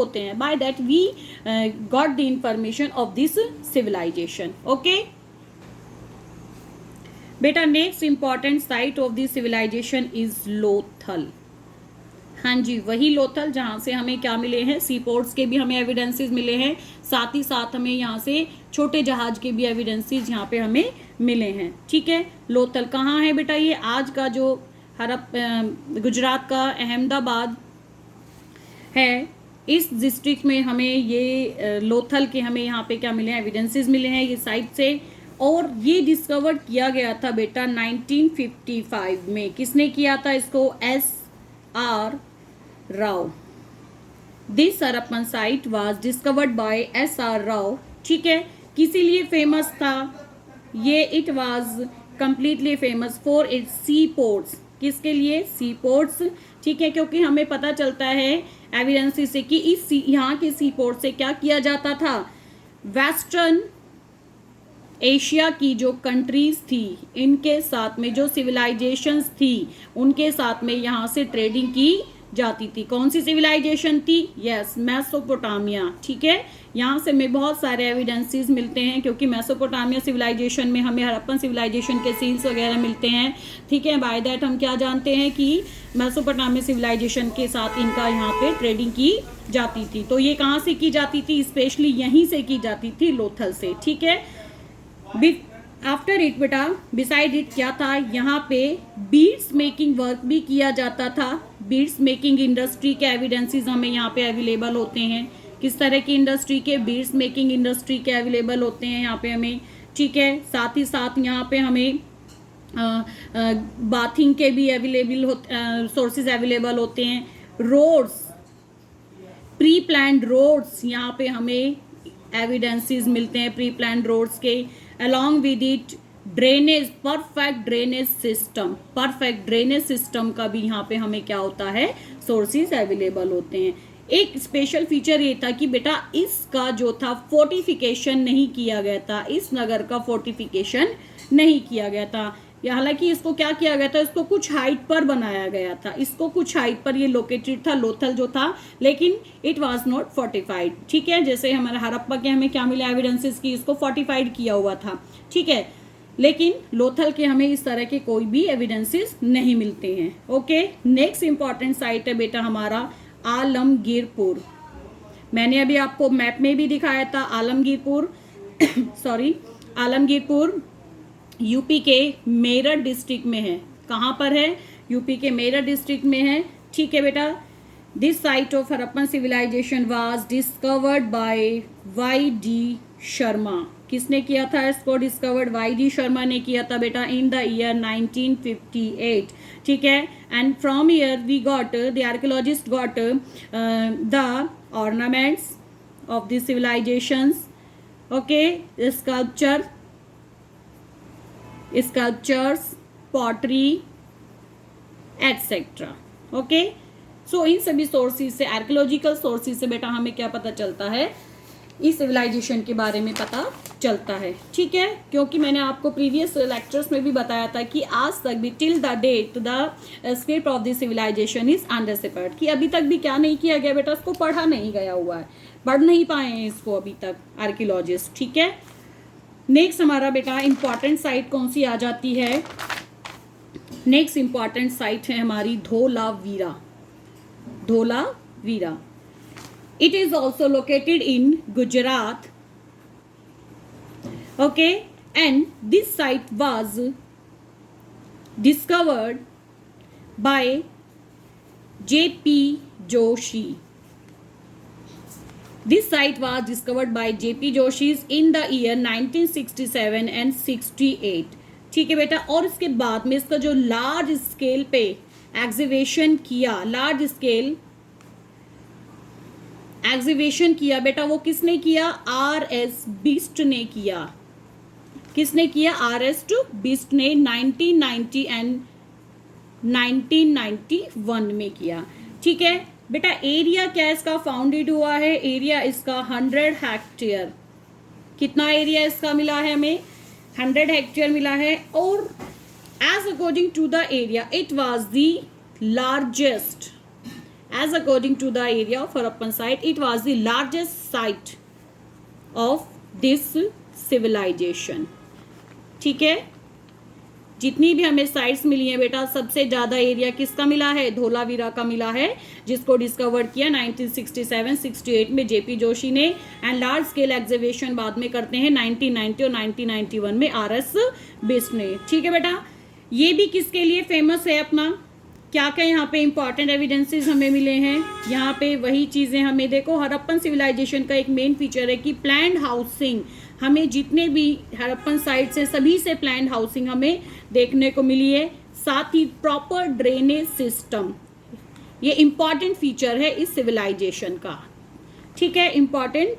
होते हैं, by that we got the information of this civilisation. Okay बेटा, next important site of this civilisation is Lothal. हाँ जी, वही लोथल जहाँ से हमें क्या मिले हैं, सी पोर्ट्स के भी हमें एविडेंसेस मिले हैं, साथ ही साथ हमें यहाँ से छोटे जहाज के भी एविडेंसेस यहाँ पे हमें मिले हैं। ठीक है, लोथल कहाँ है बेटा? ये आज का जो गुजरात का अहमदाबाद है, इस डिस्ट्रिक्ट में हमें ये लोथल के हमें यहाँ पे क्या मिले हैं, एविडेंसेस मिले हैं ये साइट से। और ये डिस्कवर किया गया था बेटा 1955 में। किसने किया था इसको? S.R. Rao. This Harappan site was discovered by S.R. Rao. ठीक है, किसी लिए फेमस था ये? It was completely famous for its sea ports. किसके लिए? Sea ports. ठीक है, क्योंकि हमें पता चलता है एविडेंसेस से कि इस यहाँ के सी पोर्ट से क्या किया जाता था, वेस्टर्न एशिया की जो कंट्रीज थी इनके साथ में जो सिविलाइजेशंस थी उनके साथ में यहाँ से ट्रेडिंग की जाती थी। कौन सी सिविलाइजेशन थी? Yes, Mesopotamia. ठीक है, यहाँ से हमें बहुत सारे एविडेंसेस मिलते हैं, क्योंकि मेसोपोटामिया सिविलाइजेशन में हमें हड़प्पन सिविलाइजेशन के सील्स वगैरह मिलते हैं। ठीक है, बाय दैट हम क्या जानते हैं कि मेसोपोटामिया सिविलाइजेशन के साथ इनका यहाँ पे ट्रेडिंग की जाती थी। तो ये कहाँ से की जाती थी? स्पेशली यहीं से की जाती थी, लोथल से। ठीक है, आफ्टर इट बेटा, बिसाइड इट क्या था, यहाँ पे बीड्स मेकिंग वर्क भी किया जाता था। बीड्स मेकिंग इंडस्ट्री के एविडेंसेस हमें यहाँ पे अवेलेबल होते हैं। किस तरह की इंडस्ट्री के? बीड्स मेकिंग इंडस्ट्री के अवेलेबल होते हैं यहाँ पे हमें। ठीक है, साथ ही साथ यहाँ पे हमें बाथिंग के भी सोर्सेज अवेलेबल होते हैं। रोड्स, प्री प्लान्ड रोड्स यहाँ पे हमें एविडेंसेस मिलते हैं, प्री प्लान्ड रोड्स के। Along with it drainage, perfect drainage system का भी यहाँ पे हमें क्या होता है, सोर्सेज अवेलेबल होते हैं। एक स्पेशल फीचर ये था कि बेटा इसका जो था फोर्टिफिकेशन नहीं किया गया था, इस नगर का फोर्टिफिकेशन नहीं किया गया था। हालांकि इसको क्या किया गया था, इसको कुछ हाइट पर बनाया गया था, इसको कुछ हाइट पर ये लोकेटेड था, लोथल जो था, लेकिन इट वाज नॉट फोर्टिफाइड। ठीक है, जैसे हमारे हड़प्पा के हमें क्या मिला एविडेंसेस की इसको फोर्टिफाइड किया हुआ था। ठीक है, लेकिन लोथल के हमें इस तरह के कोई भी एविडेंसेस नहीं मिलते हैं। ओके, नेक्स्ट इंपॉर्टेंट साइट है बेटा हमारा आलमगीरपुर। मैंने अभी आपको मैप में भी दिखाया था आलमगीरपुर आलमगीरपुर यूपी के मेरठ डिस्ट्रिक्ट में है। कहाँ पर है? यूपी के मेरठ डिस्ट्रिक्ट में है। ठीक है बेटा, this site of Harappan civilization was discovered by Y.D. Sharma. किसने किया था इसको डिस्कवर्ड? Y.D. शर्मा ने किया था बेटा इन द ईयर 1958। ठीक है, and from year we got the archaeologist got the ornaments of the civilisations. Okay, sculptures, pottery etcetera. Okay, so इन सभी सोर्सेज से, आर्कियोलॉजिकल सोर्सेज से बेटा हमें क्या पता चलता है, इस सिविलाइजेशन के बारे में पता चलता है। ठीक है, क्योंकि मैंने आपको प्रीवियस लेक्चर्स में भी बताया था कि आज तक भी till the date the script of the civilization is undiscovered, कि अभी तक भी क्या नहीं किया गया बेटा, इसको पढ़ा नहीं गया हुआ है, पढ़ नहीं पाए हैं इसको अभी तक आर्कियोलॉजिस्ट। ठीक है, नेक्स्ट हमारा बेटा इंपॉर्टेंट साइट कौन सी आ जाती है? नेक्स्ट इंपॉर्टेंट साइट है हमारी Dholavira. Dholavira, it is also located in Gujarat. Okay, and this site was discovered bye J.P. Joshi. This site was discovered by J.P. Joshis in the year 1967 and 68। ठीक है बेटा, और इसके बाद में इसका जो लार्ज स्केल पे एग्जीबिशन किया बेटा, वो किसने किया? R.S. बिस्ट ने किया। किसने किया? R.S. बिस्ट ने 1990 एंड 1991 में किया। ठीक है बेटा, एरिया क्या इसका फाउंडेड हुआ है? एरिया इसका 100 हेक्टेयर। कितना एरिया इसका मिला है हमें? 100 हेक्टेयर मिला है। और as according to the area it was the largest as according to the area of Harappan site, it was the largest site of this civilization. ठीक है, जितनी भी हमें साइट्स मिली हैं बेटा, सबसे ज्यादा एरिया किसका मिला है? धोलावीरा का मिला है, जिसको डिस्कवर किया 1967-68 में जेपी जोशी ने, एंड लार्ज स्केल एग्जीबिशन बाद में करते हैं 1990 और 1991 में आरएस बिस्ट ने. ठीक है बेटा, ये भी किसके लिए फेमस है अपना? क्या क्या यहाँ पे इंपॉर्टेंट एविडेंसेस हमें मिले हैं? यहाँ पे वही चीजें हमें देखो, हड़प्पन सिविलाइजेशन का एक मेन फीचर है कि प्लान्ड हाउसिंग, हमें जितने भी हड़प्पन साइट्स हैं सभी से प्लान्ड हाउसिंग हमें देखने को मिली है. साथ ही प्रॉपर ड्रेनेज सिस्टम, ये इंपॉर्टेंट फीचर है इस सिविलाइजेशन का. ठीक है, इंपॉर्टेंट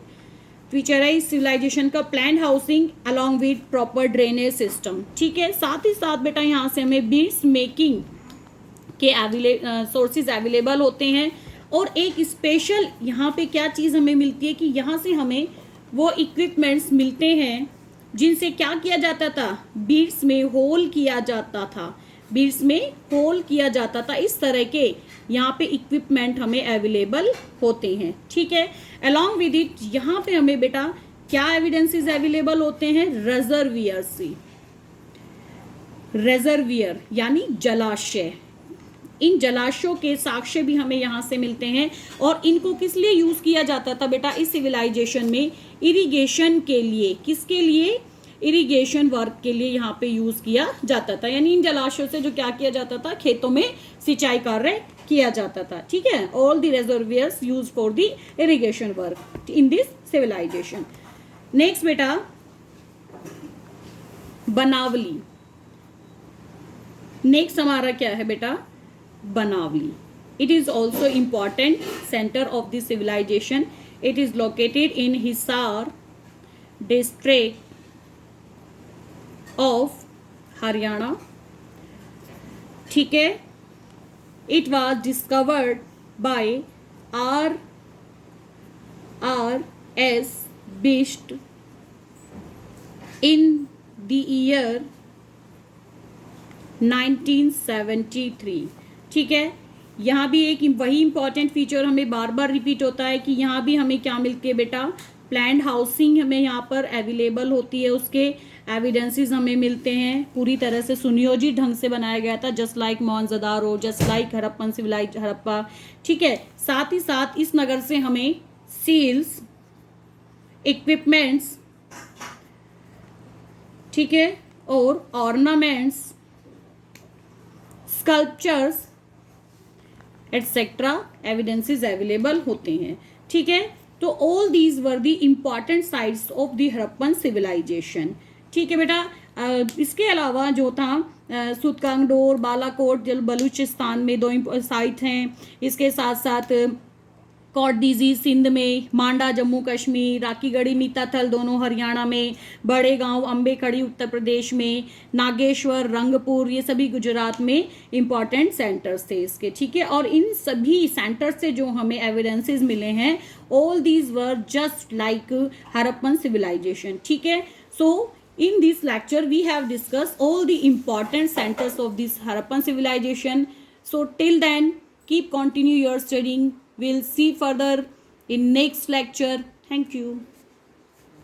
फीचर है इस सिविलाइजेशन का, planned housing along with proper drainage system. ठीक है, साथ ही साथ बेटा यहाँ से हमें बीड्स मेकिंग के सोर्सेज अवेलेबल होते हैं. और एक स्पेशल यहाँ पे क्या चीज़ हमें मिलती है कि यहाँ से हमें वो इक्विपमेंट्स मिलते हैं जिनसे क्या किया जाता था? बीड्स में होल किया जाता था, बीड्स में होल किया जाता था. इस तरह के यहाँ पे इक्विपमेंट हमें अवेलेबल होते हैं. ठीक है, अलॉन्ग विद इट यहाँ पे हमें बेटा क्या एविडेंसेस अवेलेबल होते हैं? रिजर्वियर से, रिजर्वियर यानी जलाशय. इन जलाशयों के साक्ष्य भी हमें यहाँ से मिलते हैं. और इनको किस लिए यूज किया जाता था बेटा इस सिविलाइजेशन में? इरिगेशन के लिए. किसके लिए? इरिगेशन वर्क के लिए यहाँ पे यूज किया जाता था. यानी इन जलाशयों से जो क्या किया जाता था? खेतों में सिंचाई कार्य किया जाता था. ठीक है, all the reservoirs use for the irrigation work in this civilisation. Next बेटा, बनावली. नेक्स्ट हमारा क्या है बेटा? Banavli. It is also important center of the civilization. It is located in Hisar district of Haryana. ठीक है, it was discovered by R.S. Bist in the year 1973. ठीक है, यहाँ भी एक वही इंपॉर्टेंट फीचर हमें बार बार रिपीट होता है कि यहाँ भी हमें क्या मिलती है बेटा? प्लान्ड हाउसिंग हमें यहाँ पर अवेलेबल होती है, उसके एविडेंसेस हमें मिलते हैं. पूरी तरह से सुनियोजित ढंग से बनाया गया था, just like Mohenjodaro, just like Harappan civilize Harappa. ठीक है, साथ ही साथ इस नगर से हमें सील्स, इक्विपमेंट्स, ठीक है, और ornaments, sculptures etcetera evidences available होते हैं. ठीक है, तो all these were the important sites of the Harappan civilization. ठीक है बेटा, इसके अलावा जो था सुतकांगडोर, बालाकोट जल बलूचिस्तान में 2 साइट हैं. इसके साथ साथ कोटडीजी सिंध में, मांडा जम्मू कश्मीर, राकीगढ़ी मीताथल दोनों हरियाणा में, बड़े गांव अम्बेखड़ी उत्तर प्रदेश में, नागेश्वर, रंगपुर ये सभी गुजरात में इंपॉर्टेंट सेंटर्स थे इसके. ठीक है, और इन सभी सेंटर्स से जो हमें एविडेंसेस मिले हैं, all these were just like Harappan civilization. ठीक है, सो in this lecture we have discussed all the important centers of this Harappan civilization. So till then keep continue your studying. We'll see further in next lecture. Thank you.